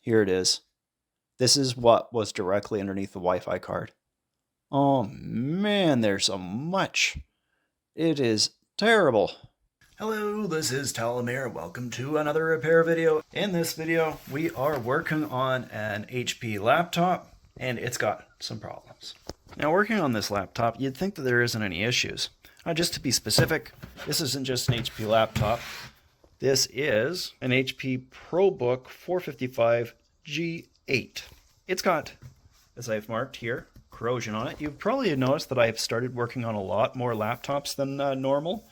Here it is. This is what was directly underneath the Wi-Fi card. Oh man, there's so much. It is terrible. Hello, this is Talamir. Welcome to another repair video. In this video, we are working on an HP laptop, and it's got some problems. Now, working on this laptop, you'd think that there isn't any issues. Just to be specific, this isn't just an HP laptop. This is an HP Probook 455 G8. It's got, as I've marked here, corrosion on it. You've probably noticed that I've started working on a lot more laptops than normal.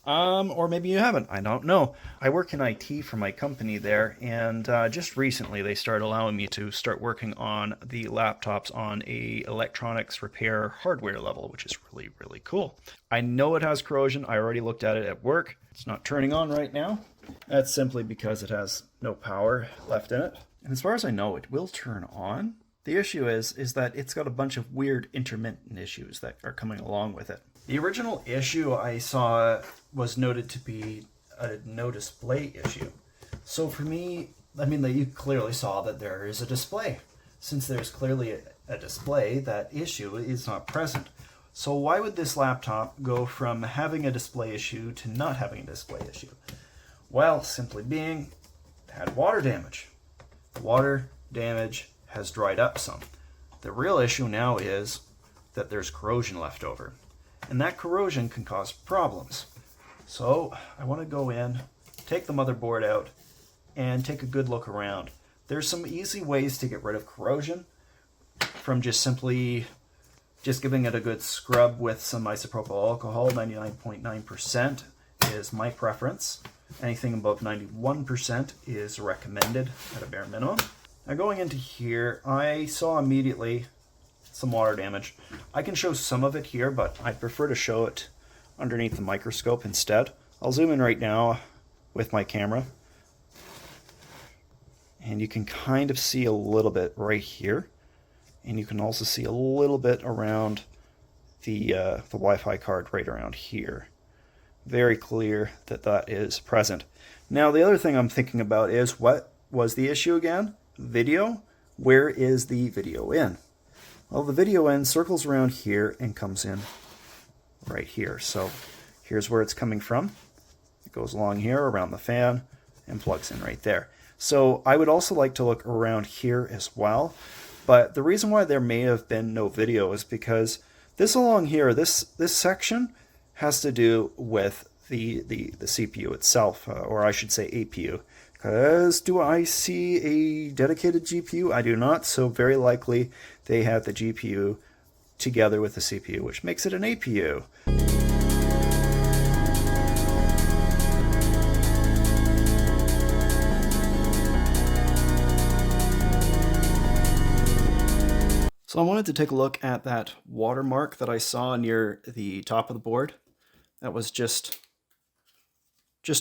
Or maybe you haven't, I don't know. I work in IT for my company there, and just recently they started allowing me to start working on the laptops on a electronics repair hardware level, which is really, really cool. I know it has corrosion. I already looked at it at work. It's not turning on right now. That's simply because it has no power left in it. And as far as I know, it will turn on. The issue is that it's got a bunch of weird intermittent issues that are coming along with it. The original issue I saw was noted to be a no display issue. So for me, I mean, you clearly saw that there is a display. Since there's clearly a display, that issue is not present. So why would this laptop go from having a display issue to not having a display issue? Well, simply being, it had water damage. The water damage has dried up some. The real issue now is that there's corrosion left over. And that corrosion can cause problems. So I want to go in, take the motherboard out, and take a good look around. There's some easy ways to get rid of corrosion from just giving it a good scrub with some isopropyl alcohol. 99.9% is my preference. Anything above 91% is recommended at a bare minimum. Now going into here, I saw immediately some water damage. I can show some of it here, but I prefer to show it underneath the microscope instead. I'll zoom in right now with my camera, and you can kind of see a little bit right here, and you can also see a little bit around the Wi-Fi card right around here. Very clear that that is present. Now the other thing I'm thinking about is, what was the issue again? Video. Where is the video in? Well, the video in circles around here and comes in right here. So here's where it's coming from. It goes along here around the fan and plugs in right there. So I would also like to look around here as well. But the reason why there may have been no video is because this along here, this section has to do with the CPU itself, or I should say APU. Because do I see a dedicated GPU? I do not, so very likely they have the GPU together with the CPU, which makes it an APU. So I wanted to take a look at that watermark that I saw near the top of the board. That was just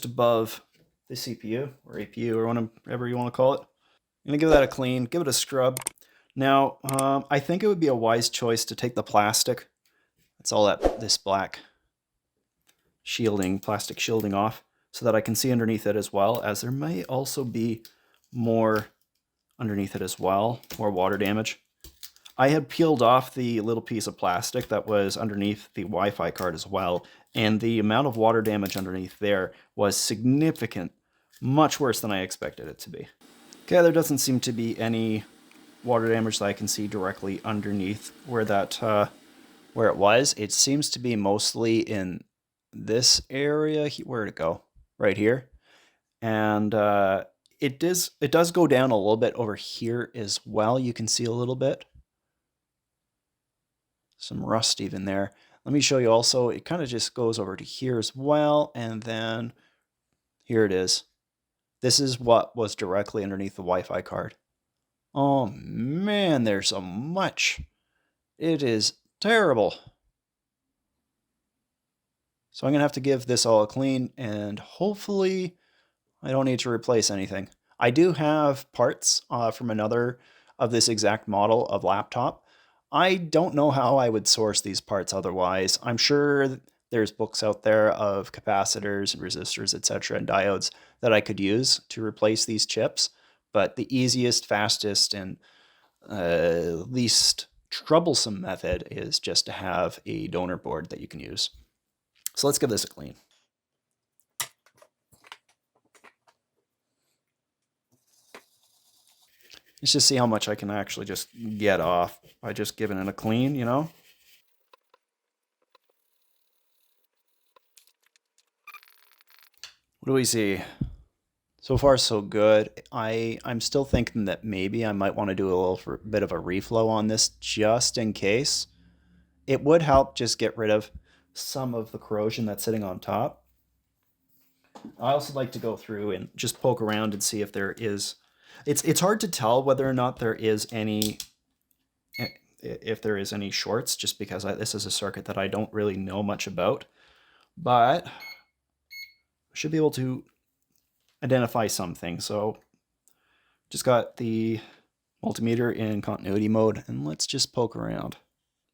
above the CPU or APU or whatever you want to call it. I'm going to give that a clean, give it a scrub. Now, I think it would be a wise choice to take the plastic. That's all this black plastic shielding off, so that I can see underneath it as well, as there may also be more underneath it as well, more water damage. I had peeled off the little piece of plastic that was underneath the Wi-Fi card as well, and the amount of water damage underneath there was significant, much worse than I expected it to be. Okay, there doesn't seem to be any water damage that I can see directly underneath where it was. It seems to be mostly in this area. Where'd it go? Right here. And it does go down a little bit over here as well. You can see a little bit. Some rust even there. Let me show you also, it kind of just goes over to here as well, and then here it is. This is what was directly underneath the Wi-Fi card. Oh man, there's so much. It is terrible. So I'm gonna have to give this all a clean, and hopefully I don't need to replace anything. I do have parts from another of this exact model of laptop. I don't know how I would source these parts otherwise. I'm sure there's books out there of capacitors and resistors, etc., and diodes that I could use to replace these chips, But the easiest, fastest, and least troublesome method is just to have a donor board that you can use. So let's give this a clean. Let's just see how much I can actually just get off by just giving it a clean, you know? What do we see? So far, so good. I'm still thinking that maybe I might want to do a little bit of a reflow on this just in case. It would help just get rid of some of the corrosion that's sitting on top. I also like to go through and just poke around and see if there is... It's hard to tell whether or not there is any... if there is any shorts, just because this is a circuit that I don't really know much about. But I should be able to identify something. So just got the multimeter in continuity mode, and let's just poke around.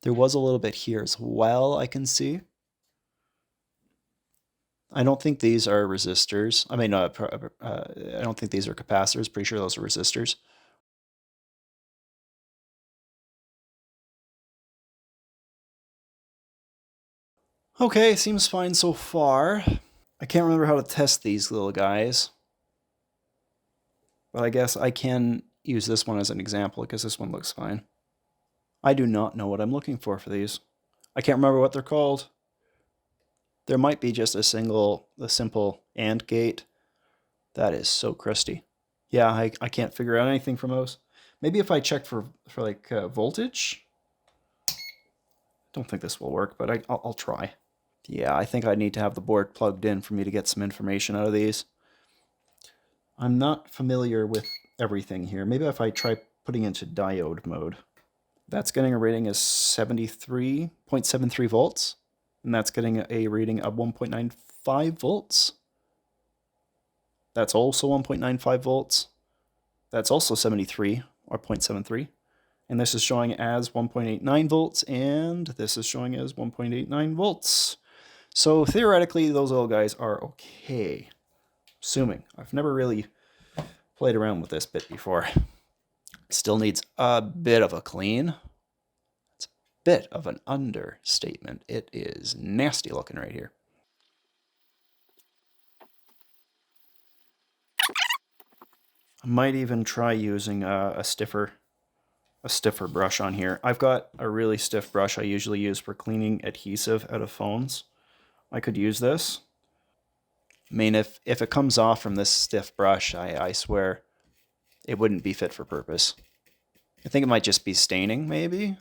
There was a little bit here as well, I can see. I don't think these are resistors. I mean, I don't think these are capacitors. Pretty sure those are resistors. Okay, seems fine so far. I can't remember how to test these little guys, but I guess I can use this one as an example because this one looks fine. I do not know what I'm looking for these. I can't remember what they're called. There might be just a simple AND gate. That is so crusty. Yeah, I can't figure out anything from those. Maybe if I check for like voltage. Don't think this will work, but I'll try. Yeah, I think I need to have the board plugged in for me to get some information out of these. I'm not familiar with everything here. Maybe if I try putting into diode mode. That's getting a rating of 73.73 volts. And that's getting a rating of 1.95 volts. That's also 1.95 volts. That's also 73 or 0.73. And this is showing as 1.89 volts, and this is showing as 1.89 volts. So theoretically, those little guys are okay. Assuming. I've never really played around with this bit before. Still needs a bit of a clean. It's a bit of an understatement. It is nasty looking right here. I might even try using a stiffer brush on here. I've got a really stiff brush I usually use for cleaning adhesive out of phones. I could use this. I mean, if it comes off from this stiff brush, I swear it wouldn't be fit for purpose. I think it might just be staining, maybe?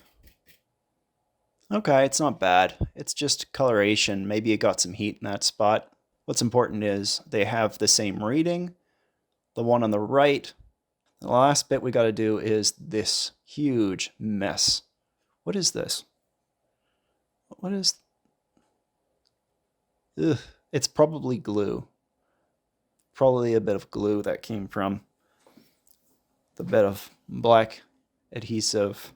Okay, it's not bad. It's just coloration. Maybe it got some heat in that spot. What's important is they have the same reading. The one on the right. The last bit we got to do is this huge mess. What is this? What is... Ugh, it's probably glue. Probably a bit of glue that came from the bit of black adhesive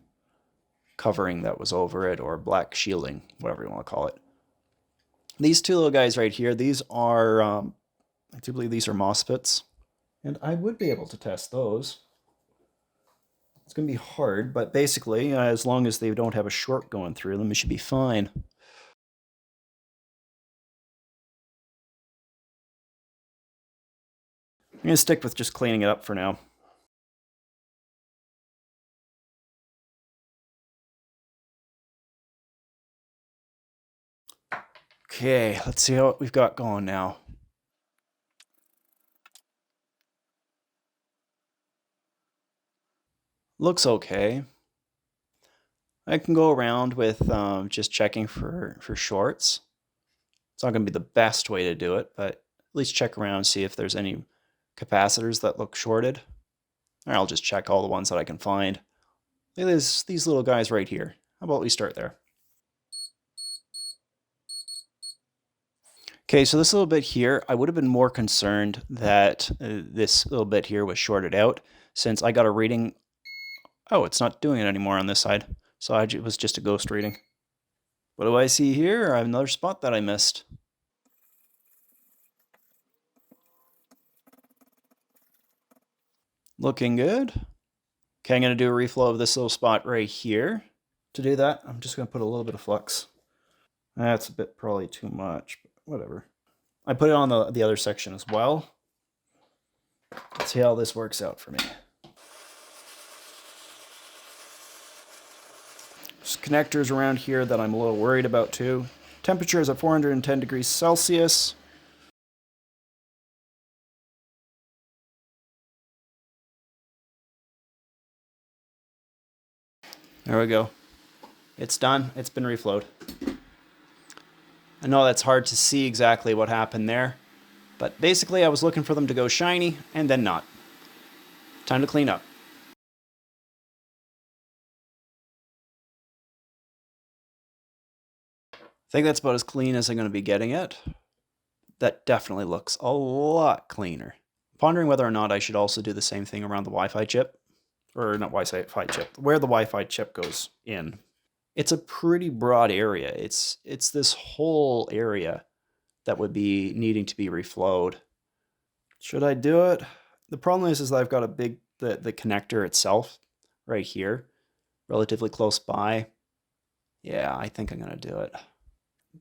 covering that was over it, or black shielding, whatever you want to call it. These two little guys right here, these are, I do believe these are MOSFETs, and I would be able to test those. It's going to be hard, but basically, as long as they don't have a short going through them, it should be fine. I'm going to stick with just cleaning it up for now. Okay, let's see what we've got going now. Looks okay. I can go around with just checking for shorts. It's not going to be the best way to do it, but at least check around, see if there's any capacitors that look shorted. Or I'll just check all the ones that I can find. Look at these little guys right here. How about we start there? Okay, so this little bit here, I would have been more concerned that this little bit here was shorted out, since I got a reading. Oh, it's not doing it anymore on this side. So it was just a ghost reading. What do I see here? I have another spot that I missed. Looking good. Okay, I'm going to do a reflow of this little spot right here. To do that, I'm just going to put a little bit of flux. That's a bit probably too much, but whatever. I put it on the other section as well. Let's see how this works out for me. There's connectors around here that I'm a little worried about too. Temperature is at 410 degrees Celsius. There we go. It's done. It's been reflowed. I know that's hard to see exactly what happened there, but basically I was looking for them to go shiny and then not. Time to clean up. I think that's about as clean as I'm going to be getting it. That definitely looks a lot cleaner. Pondering whether or not I should also do the same thing around the Wi-Fi chip. Or not Wi-Fi chip, where the Wi-Fi chip goes in. It's a pretty broad area. It's this whole area that would be needing to be reflowed. Should I do it? The problem is that I've got a big, the connector itself right here, relatively close by. Yeah, I think I'm going to do it.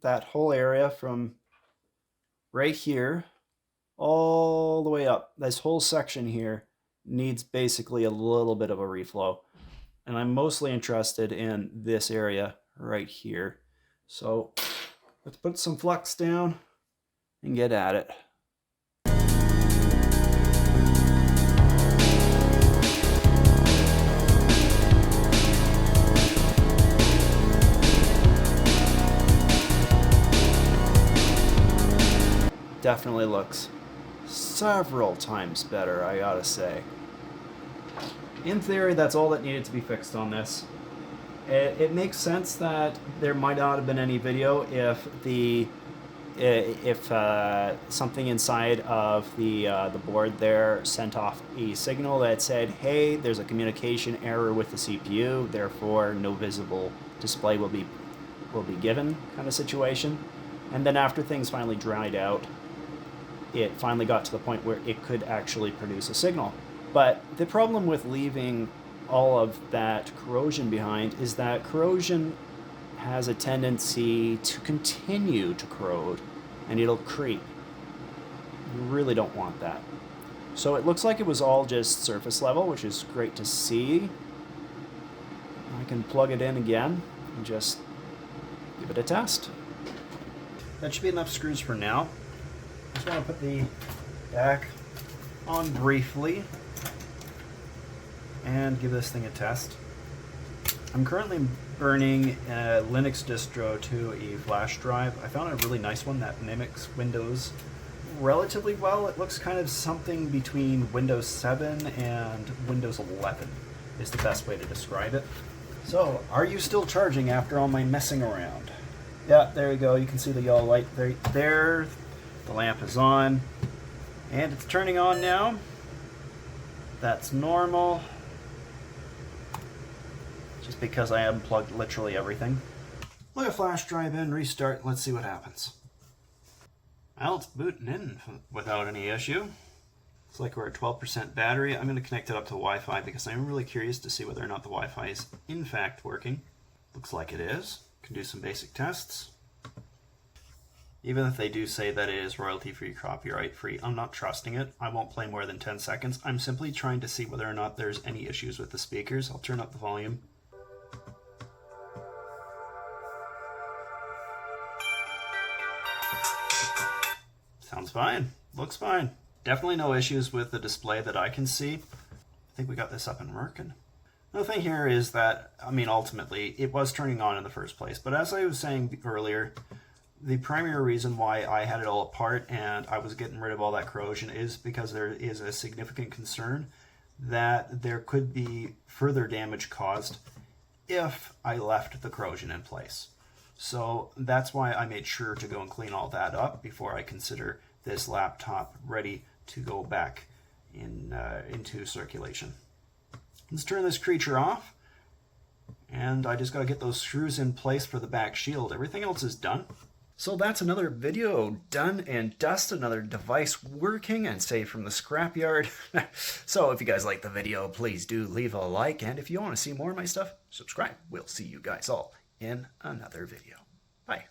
That whole area from right here all the way up, this whole section here needs basically a little bit of a reflow. And I'm mostly interested in this area right here. So let's put some flux down and get at it. Definitely looks several times better, I gotta say. In theory, that's all that needed to be fixed on this. It makes sense that there might not have been any video if something inside of the board there sent off a signal that said, hey, there's a communication error with the CPU, therefore no visible display will be given, kind of situation. And then after things finally dried out, it finally got to the point where it could actually produce a signal. But the problem with leaving all of that corrosion behind is that corrosion has a tendency to continue to corrode, and it'll creep. You really don't want that. So it looks like it was all just surface level, which is great to see. I can plug it in again and just give it a test. That should be enough screws for now. Just want to put the back on briefly and give this thing a test. I'm currently burning a Linux distro to a flash drive. I found a really nice one that mimics Windows relatively well. It looks kind of something between Windows 7 and Windows 11 is the best way to describe it. So, are you still charging after all my messing around? Yeah, there you go. You can see the yellow light there. The lamp is on, and it's turning on now. That's normal. Just because I unplugged literally everything. Plug a flash drive in, restart, let's see what happens. Well, it's booting in without any issue. Looks like we're at 12% battery. I'm going to connect it up to Wi-Fi because I'm really curious to see whether or not the Wi-Fi is in fact working. Looks like it is. Can do some basic tests. Even if they do say that it is royalty-free, copyright-free, I'm not trusting it. I won't play more than 10 seconds. I'm simply trying to see whether or not there's any issues with the speakers. I'll turn up the volume. Sounds fine. Looks fine. Definitely no issues with the display that I can see. I think we got this up and working. The thing here is that, I mean, ultimately, it was turning on in the first place. But as I was saying earlier, the primary reason why I had it all apart and I was getting rid of all that corrosion is because there is a significant concern that there could be further damage caused if I left the corrosion in place. So that's why I made sure to go and clean all that up before I consider this laptop ready to go back into circulation. Let's turn this creature off, and I just got to get those screws in place for the back shield. Everything else is done. So that's another video done and dust, another device working and saved from the scrapyard. So if you guys like the video, please do leave a like. And if you want to see more of my stuff, subscribe. We'll see you guys all in another video. Bye.